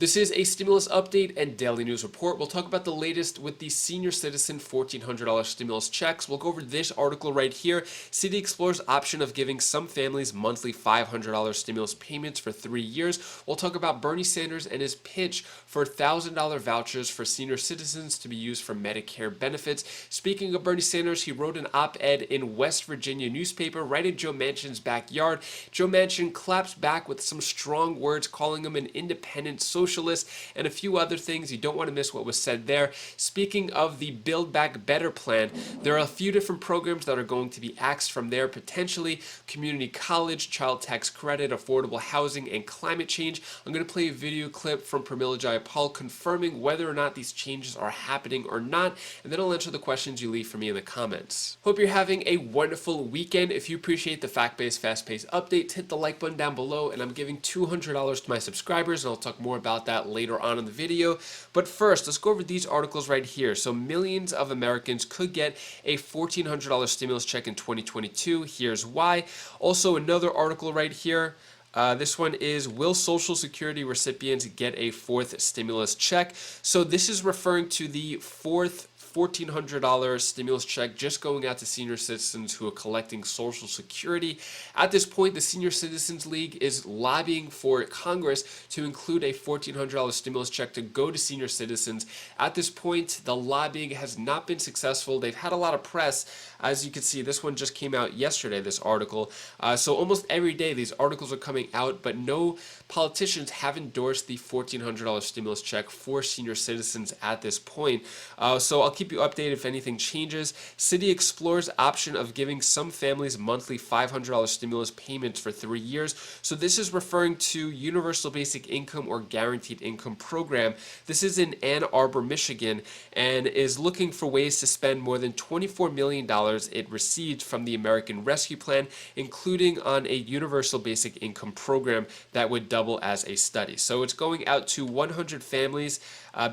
This is a stimulus update and daily news report. We'll talk about the latest with the senior citizen $1,400 stimulus checks. We'll go over this article right here. City explores option of giving some families monthly $500 stimulus payments for 3 years. We'll talk about Bernie Sanders and his pitch for $1,000 vouchers for senior citizens to be used for Medicare benefits. Speaking of Bernie Sanders, he wrote an op-ed in West Virginia newspaper right in Joe Manchin's backyard. Joe Manchin claps back with some strong words, calling him an independent socialist and a few other things. You don't want to miss what was said there. Speaking of the Build Back Better plan, there are a few different programs that are going to be axed from there potentially: community college, child tax credit, affordable housing, and climate change. I'm going to play a video clip from Pramila Jayapal confirming whether or not these changes are happening or not, and then I'll answer the questions you leave for me in the comments. Hope you're having a wonderful weekend. If you appreciate the fact-based, fast-paced updates, hit the like button down below, and I'm giving $200 to my subscribers, and I'll talk more about that later on in the video. But first, let's go over these articles right here. So millions of Americans could get a $1,400 stimulus check in 2022. Here's why. Also, another article right here. This one is, will Social Security recipients get a fourth stimulus check? So this is referring to the fourth $1,400 stimulus check just going out to senior citizens who are collecting Social Security. At this point, the Senior Citizens League is lobbying for Congress to include a $1,400 stimulus check to go to senior citizens. At this point, the lobbying has not been successful. They've had a lot of press. As you can see, this one just came out yesterday, this article. So almost every day these articles are coming out, but no politicians have endorsed the $1,400 stimulus check for senior citizens at this point. So I'll keep you updated if anything changes. City explores option of giving some families monthly $500 stimulus payments for 3 years. So this is referring to Universal Basic Income or Guaranteed Income program. This is in Ann Arbor, Michigan, and is looking for ways to spend more than $24 million it received from the American Rescue Plan, including on a Universal Basic Income program that would double as a study. So it's going out to 100 families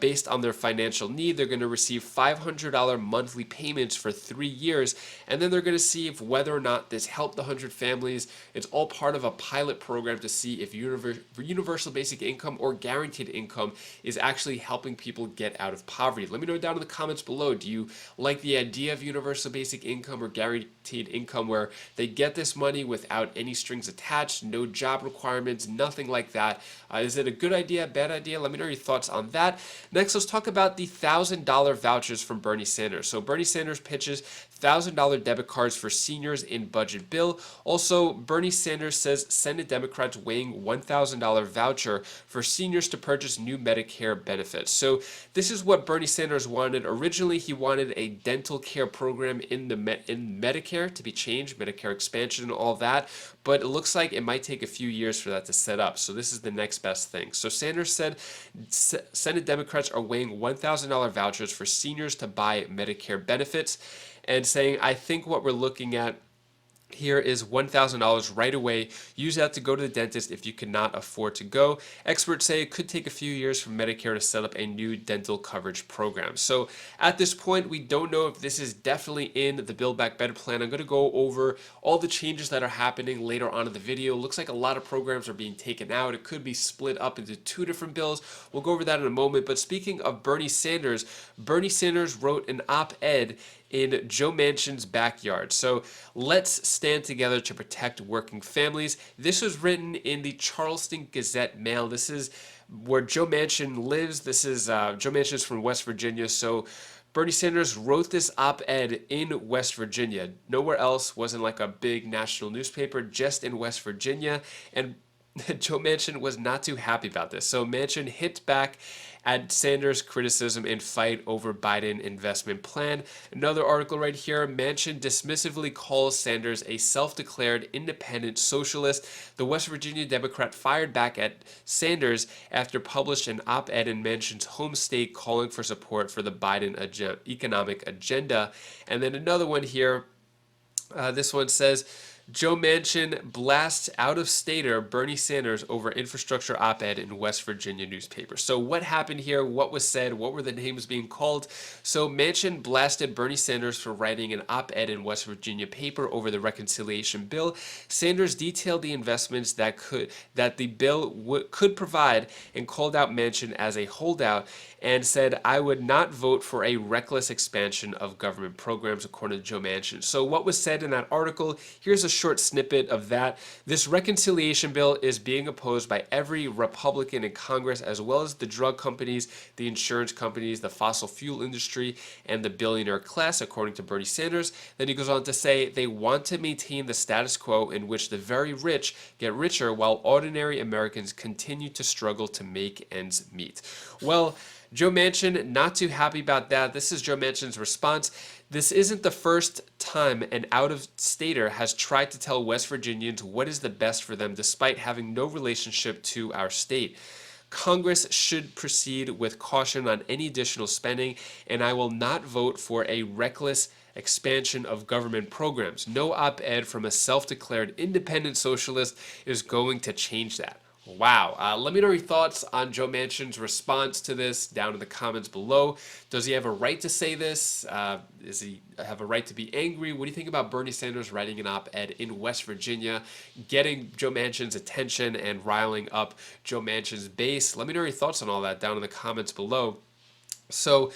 based on their financial need. They're going to receive $500 monthly payments for 3 years, and then they're going to see if whether or not this helped the 100 families. It's all part of a pilot program to see if Universal Basic Income or Guaranteed Income is actually helping people get out of poverty. Let me know down in the comments below. Do you like the idea of Universal Basic Income or Guaranteed Income where they get this money without any strings attached, no job requirements, nothing like that? Is it a good idea, bad idea? Let me know your thoughts on that. Next, let's talk about the $1,000 vouchers from Bernie Sanders. So Bernie Sanders pitches $1,000 debit cards for seniors in budget bill. Also, Bernie Sanders says Senate Democrats weighing $1,000 voucher for seniors to purchase new Medicare benefits. So this is what Bernie Sanders wanted. Originally, he wanted a dental care program in Medicare to be changed, Medicare Expansion and all that, but it looks like it might take a few years for that to set up. So this is the next best thing. So Sanders said Senate Democrats are weighing $1,000 vouchers for seniors to buy Medicare benefits, and saying, I think what we're looking at here is $1,000 right away. Use that to go to the dentist if you cannot afford to go. Experts say it could take a few years for Medicare to set up a new dental coverage program. So at this point, we don't know if this is definitely in the Build Back Better plan. I'm going to go over all the changes that are happening later on in the video. Looks like a lot of programs are being taken out. It could be split up into 2 different bills. We'll go over that in a moment. But speaking of Bernie Sanders wrote an op-ed in Joe Manchin's backyard. So let's stand together to protect working families. This was written in the Charleston Gazette Mail. This is where Joe Manchin lives. This is Joe Manchin is from West Virginia. So Bernie Sanders wrote this op-ed in West Virginia. Nowhere else, wasn't like a big national newspaper, just in West Virginia. And Joe Manchin was not too happy about this. So Manchin hit back at Sanders' criticism and fight over Biden investment plan. Another article right here, Manchin dismissively calls Sanders a self-declared independent socialist. The West Virginia Democrat fired back at Sanders after published an op-ed in Manchin's home state calling for support for the Biden economic agenda. And then another one here, this one says, Joe Manchin blasts out-of-stater Bernie Sanders over infrastructure op-ed in West Virginia newspaper. So what happened here? What was said? What were the names being called? So Manchin blasted Bernie Sanders for writing an op-ed in West Virginia paper over the reconciliation bill. Sanders detailed the investments that the bill could provide and called out Manchin as a holdout and said, "I would not vote for a reckless expansion of government programs," according to Joe Manchin. So what was said in that article, here's a short snippet of that. This reconciliation bill is being opposed by every Republican in Congress, as well as the drug companies, the insurance companies, the fossil fuel industry, and the billionaire class, according to Bernie Sanders. Then he goes on to say they want to maintain the status quo in which the very rich get richer while ordinary Americans continue to struggle to make ends meet. Well, Joe Manchin, not too happy about that. This is Joe Manchin's response. This isn't the first time an out-of-stater has tried to tell West Virginians what is the best for them despite having no relationship to our state. Congress should proceed with caution on any additional spending, and I will not vote for a reckless expansion of government programs. No op-ed from a self-declared independent socialist is going to change that. Wow. Let me know your thoughts on Joe Manchin's response to this down in the comments below. Does he have a right to say this? Does he have a right to be angry? What do you think about Bernie Sanders writing an op-ed in West Virginia, getting Joe Manchin's attention and riling up Joe Manchin's base? Let me know your thoughts on all that down in the comments below. So,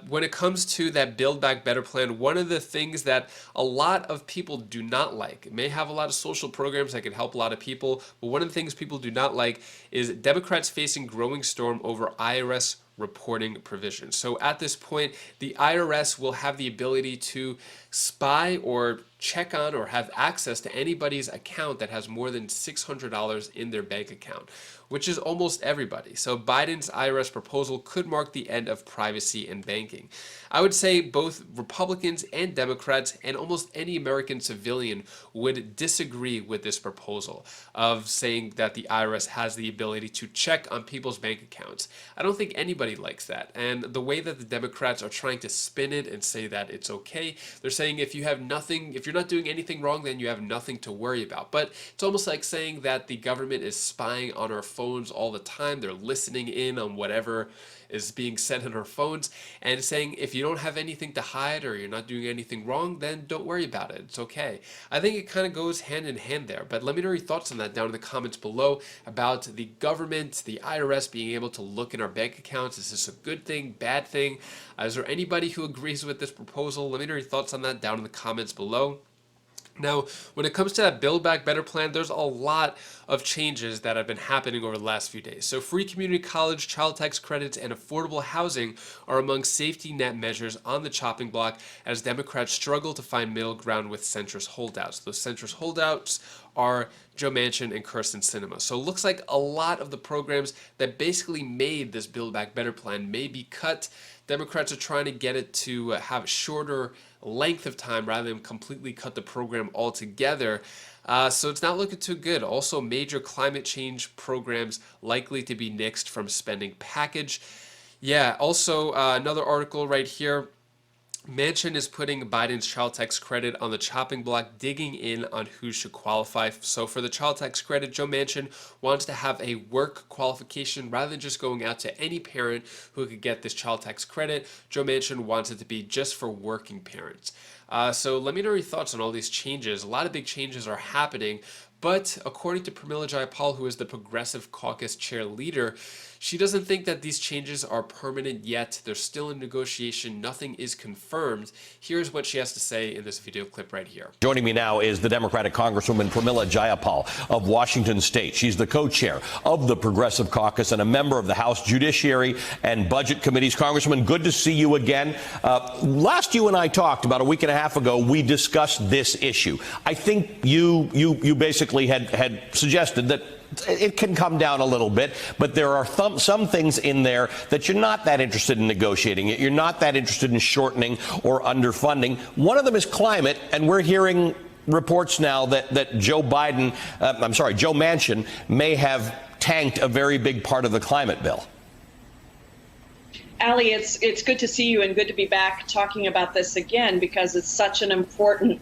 when it comes to that Build Back Better plan, one of the things that a lot of people do not like, it may have a lot of social programs that can help a lot of people, but one of the things people do not like is Democrats facing growing storm over IRS reporting provisions. So at this point, the IRS will have the ability to spy or check on or have access to anybody's account that has more than $600 in their bank account, which is almost everybody. So Biden's IRS proposal could mark the end of privacy in banking. I would say both Republicans and Democrats and almost any American civilian would disagree with this proposal of saying that the IRS has the ability to check on people's bank accounts. I don't think anybody likes that. And the way that the Democrats are trying to spin it and say that it's okay, they're saying if you have nothing, if you're not doing anything wrong, then you have nothing to worry about. But it's almost like saying that the government is spying on our phones all the time. They're listening in on whatever is being said on our phones and saying if you don't have anything to hide or you're not doing anything wrong, then don't worry about it. It's okay. I think it kind of goes hand in hand there, but let me know your thoughts on that down in the comments below about the government, the IRS being able to look in our bank accounts. Is this a good thing, bad thing? Is there anybody who agrees with this proposal? Let me know your thoughts on that down in the comments below. Now, when it comes to that Build Back Better plan, there's a lot of changes that have been happening over the last few days. So free community college, child tax credits, and affordable housing are among safety net measures on the chopping block as Democrats struggle to find middle ground with centrist holdouts. Those centrist holdouts are Joe Manchin and Kyrsten Sinema. So it looks like a lot of the programs that basically made this Build Back Better plan may be cut. Democrats are trying to get it to have a shorter length of time rather than completely cut the program altogether. So it's not looking too good. Also, major climate change programs likely to be nixed from spending package. Yeah, also another article right here. Manchin is putting Biden's child tax credit on the chopping block, digging in on who should qualify. So for the child tax credit, Joe Manchin wants to have a work qualification rather than just going out to any parent who could get this child tax credit. Joe Manchin wants it to be just for working parents. So let me know your thoughts on all these changes. A lot of big changes are happening, but according to Pramila Jayapal, who is the Progressive Caucus chair leader, she doesn't think that these changes are permanent yet. They're still in negotiation. Nothing is confirmed. Here's what she has to say in this video clip right here. Joining me now is the Democratic Congresswoman Pramila Jayapal of Washington State. She's the co-chair of the Progressive Caucus and a member of the House Judiciary and Budget Committees. Congresswoman, good to see you again. Last you and I talked about a week and a half ago, we discussed this issue. I think you basically had suggested that it can come down a little bit, but there are some things in there that you're not that interested in negotiating. You're not that interested in shortening or underfunding. One of them is climate, and we're hearing reports now that Joe Manchin may have tanked a very big part of the climate bill. Ali, it's good to see you and good to be back talking about this again because it's such an important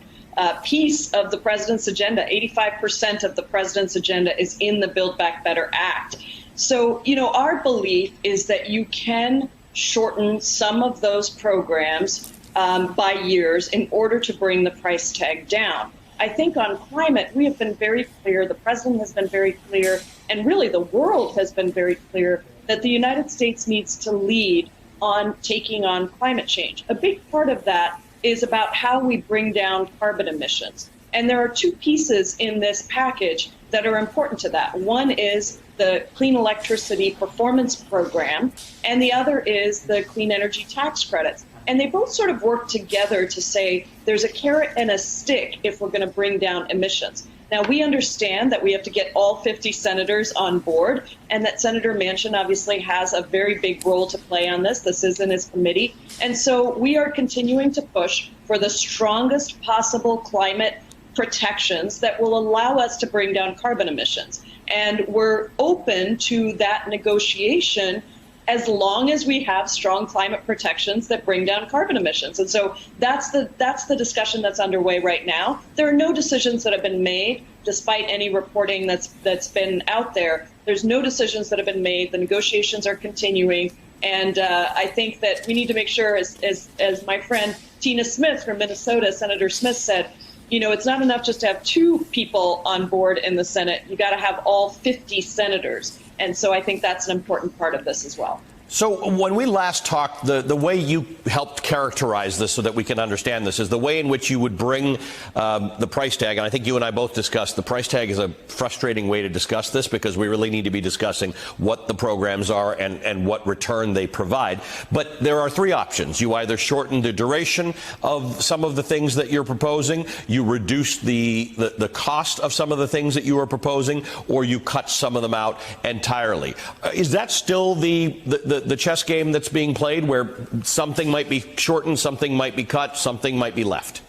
piece of the president's agenda. 85% of the president's agenda is in the Build Back Better Act. So, our belief is that you can shorten some of those programs by years in order to bring the price tag down. I think on climate, we have been very clear, the president has been very clear, and really the world has been very clear that the United States needs to lead on taking on climate change. A big part of that is about how we bring down carbon emissions. And there are two pieces in this package that are important to that. One is the Clean Electricity Performance Program, and the other is the Clean Energy Tax Credits. And they both sort of work together to say there's a carrot and a stick if we're going to bring down emissions. Now, we understand that we have to get all 50 senators on board, and that Senator Manchin obviously has a very big role to play on this. This is in his committee. And so we are continuing to push for the strongest possible climate protections that will allow us to bring down carbon emissions. And we're open to that negotiation as long as we have strong climate protections that bring down carbon emissions. And so that's the discussion that's underway right now. There are no decisions that have been made, despite any reporting that's been out there. There's no decisions that have been made. The negotiations are continuing. And I think that we need to make sure, as my friend Tina Smith from Minnesota, Senator Smith said, it's not enough just to have 2 people on board in the Senate. You got to have all 50 senators. And so I think that's an important part of this as well. So when we last talked, the way you helped characterize this so that we can understand this is the way in which you would bring the price tag. And I think you and I both discussed the price tag is a frustrating way to discuss this because we really need to be discussing what the programs are and what return they provide. But there are 3 options. You either shorten the duration of some of the things that you're proposing, you reduce the cost of some of the things that you are proposing, or you cut some of them out entirely. Is that still the chess game that's being played, where something might be shortened, something might be cut, something might be left?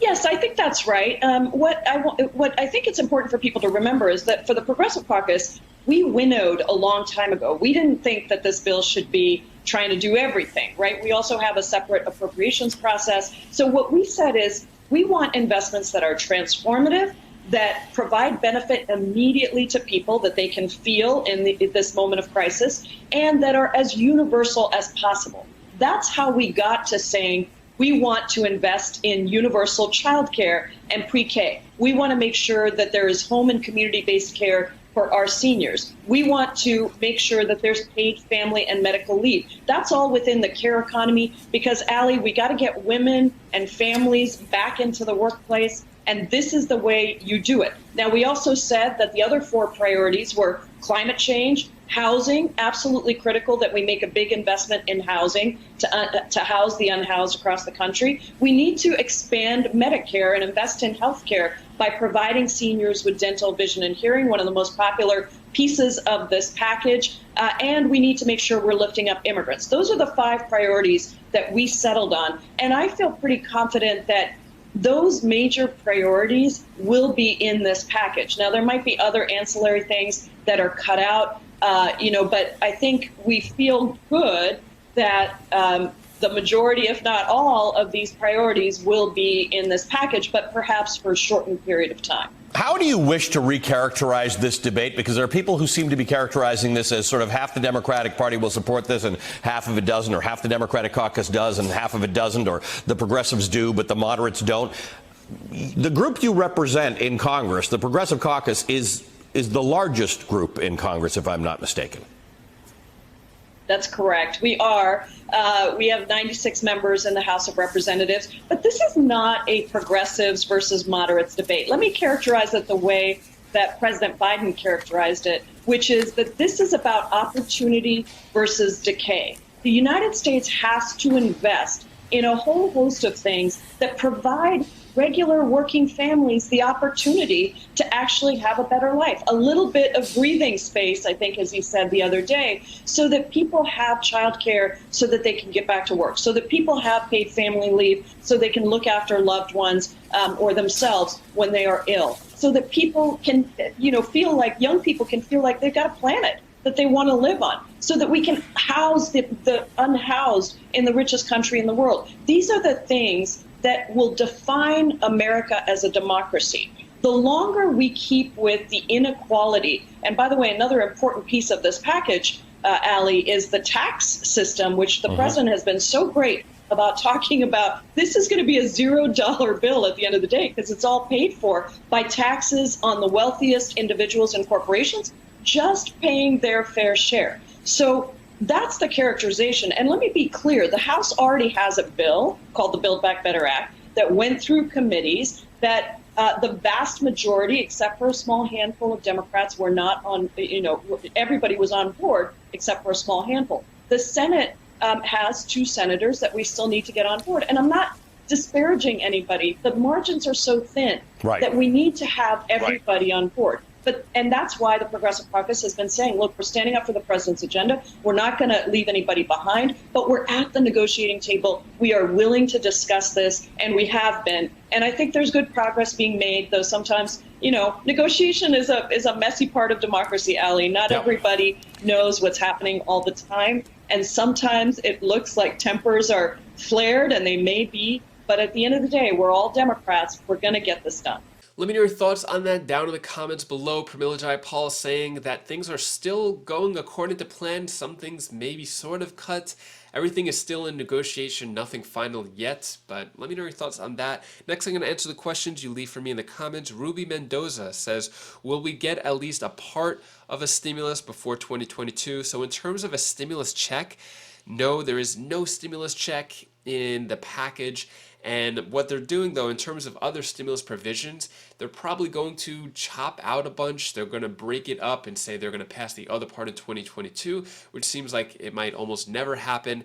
Yes, I think that's right. What I think it's important for people to remember is that for the Progressive Caucus, we winnowed a long time ago. We didn't think that this bill should be trying to do everything, right? We also have a separate appropriations process. So what we said is we want investments that are transformative, that provide benefit immediately to people that they can feel in this moment of crisis, and that are as universal as possible. That's how we got to saying we want to invest in universal childcare and pre-K. We want to make sure that there is home and community-based care for our seniors. We want to make sure that there's paid family and medical leave. That's all within the care economy because, Allie, we got to get women and families back into the workplace. And this is the way you do it. Now, we also said that the other 4 priorities were climate change, housing, absolutely critical that we make a big investment in housing to house the unhoused across the country. We need to expand Medicare and invest in health care by providing seniors with dental, vision, and hearing, one of the most popular pieces of this package. And we need to make sure we're lifting up immigrants. Those are the 5 priorities that we settled on. And I feel pretty confident that those major priorities will be in this package. Now, there might be other ancillary things that are cut out, but I think we feel good that the majority, if not all, of these priorities will be in this package, but perhaps for a shortened period of time. How do you wish to recharacterize this debate? Because there are people who seem to be characterizing this as sort of half the Democratic Party will support this and half of it doesn't, or half the Democratic caucus does and half of it doesn't, or the progressives do but the moderates don't. The group you represent in Congress, the Progressive Caucus, is the largest group in Congress, if I'm not mistaken. That's correct. We are. We have 96 members in the House of Representatives, but this is not a progressives versus moderates debate. Let me characterize it the way that President Biden characterized it, which is that this is about opportunity versus decay. The United States has to invest in a whole host of things that provide regular working families the opportunity to actually have a better life, a little bit of breathing space, I think, as he said the other day, so that people have childcare so that they can get back to work, so that people have paid family leave so they can look after loved ones or themselves when they are ill, so that people can, feel like young people can feel like they've got a planet that they want to live on, so that we can house the unhoused in the richest country in the world. These are the things that will define America as a democracy. The longer we keep with the inequality, and by the way, another important piece of this package, Ali, is the tax system, which the president has been so great about talking about. This is going to be a $0 bill at the end of the day, because it's all paid for by taxes on the wealthiest individuals and corporations just paying their fair share. So that's the characterization. And let me be clear, the House already has a bill called the Build Back Better Act that went through committees that the vast majority, except for a small handful of Democrats, were not on, everybody was on board except for a small handful. The Senate has 2 senators that we still need to get on board. And I'm not disparaging anybody. The margins are so thin that we need to have everybody on board. And that's why the Progressive Caucus has been saying, look, we're standing up for the president's agenda. We're not going to leave anybody behind, but we're at the negotiating table. We are willing to discuss this, and we have been. And I think there's good progress being made, though sometimes, negotiation is a messy part of democracy, Ali. Not everybody knows what's happening all the time. And sometimes it looks like tempers are flared, and they may be. But at the end of the day, we're all Democrats. We're going to get this done. Let me know your thoughts on that down in the comments below. Pramila Jayapal saying that things are still going according to plan. Some things maybe sort of cut. Everything is still in negotiation, nothing final yet, but let me know your thoughts on that. Next, I'm going to answer the questions you leave for me in the comments. Ruby Mendoza says, will we get at least a part of a stimulus before 2022? So in terms of a stimulus check, no, there is no stimulus check in the package. And what they're doing, though, in terms of other stimulus provisions, they're probably going to chop out a bunch. They're going to break it up and say they're going to pass the other part in 2022, which seems like it might almost never happen.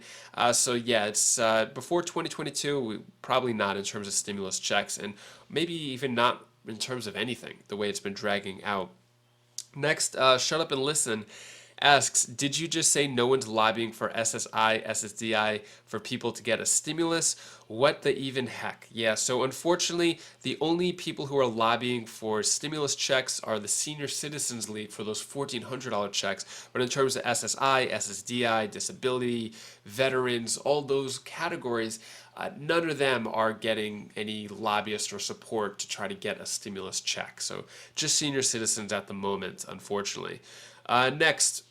So yeah, it's before 2022, probably not in terms of stimulus checks, and maybe even not in terms of anything, the way it's been dragging out. Next, Shut Up and Listen asks, did you just say no one's lobbying for SSI, SSDI for people to get a stimulus? What the even heck? Yeah, so unfortunately, the only people who are lobbying for stimulus checks are the Senior Citizens League for those $1,400 checks. But in terms of SSI, SSDI, disability, veterans, all those categories, none of them are getting any lobbyist or support to try to get a stimulus check. So just senior citizens at the moment, unfortunately. Next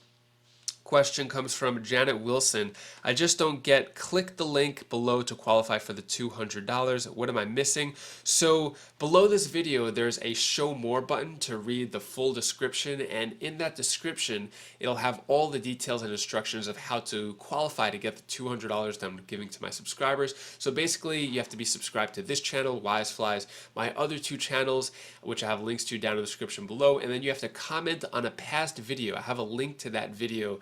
question comes from Janet Wilson. I just don't get, click the link below to qualify for the $200. What am I missing? So below this video, there's a show more button to read the full description. And in that description, it'll have all the details and instructions of how to qualify to get the $200 that I'm giving to my subscribers. So basically, you have to be subscribed to this channel, Wise Flies, my other 2 channels, which I have links to down in the description below. And then you have to comment on a past video. I have a link to that video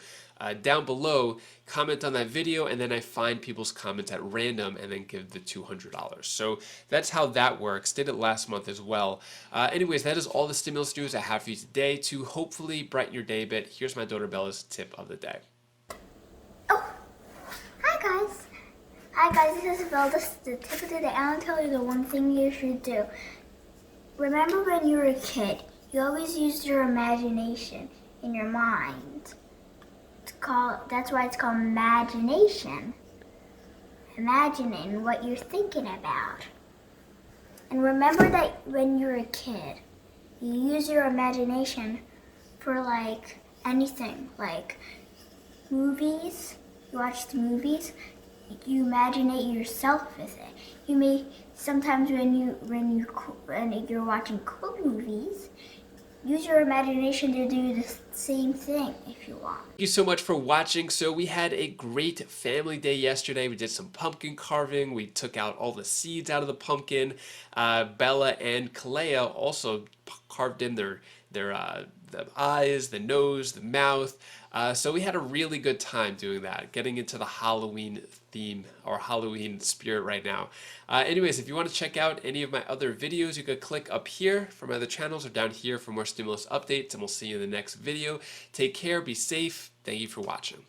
down below. Comment on that video, and then I find people's comments at random and then give the $200. So that's how that works. Did it last month as well. Anyways, that is all the stimulus news I have for you today to hopefully brighten your day a bit. Here's my daughter Bella's tip of the day. Oh, hi guys. Hi guys, this is Bella. This is the tip of the day. I want to tell you the one thing you should do. Remember when you were a kid, you always used your imagination in your mind. That's why it's called imagination. Imagining what you're thinking about. And remember that when you're a kid, you use your imagination for like anything, like movies. You watch the movies, you imaginate yourself with it. You may sometimes when you're watching cool movies, use your imagination to do the same thing if you want. Thank you so much for watching. So we had a great family day yesterday. We did some pumpkin carving. We took out all the seeds out of the pumpkin. Bella and Kalea also carved in their the eyes, the nose, the mouth. So we had a really good time doing that, getting into the Halloween theme or Halloween spirit right now. Anyways, if you want to check out any of my other videos, you could click up here for my other channels or down here for more stimulus updates, and we'll see you in the next video. Take care, be safe. Thank you for watching.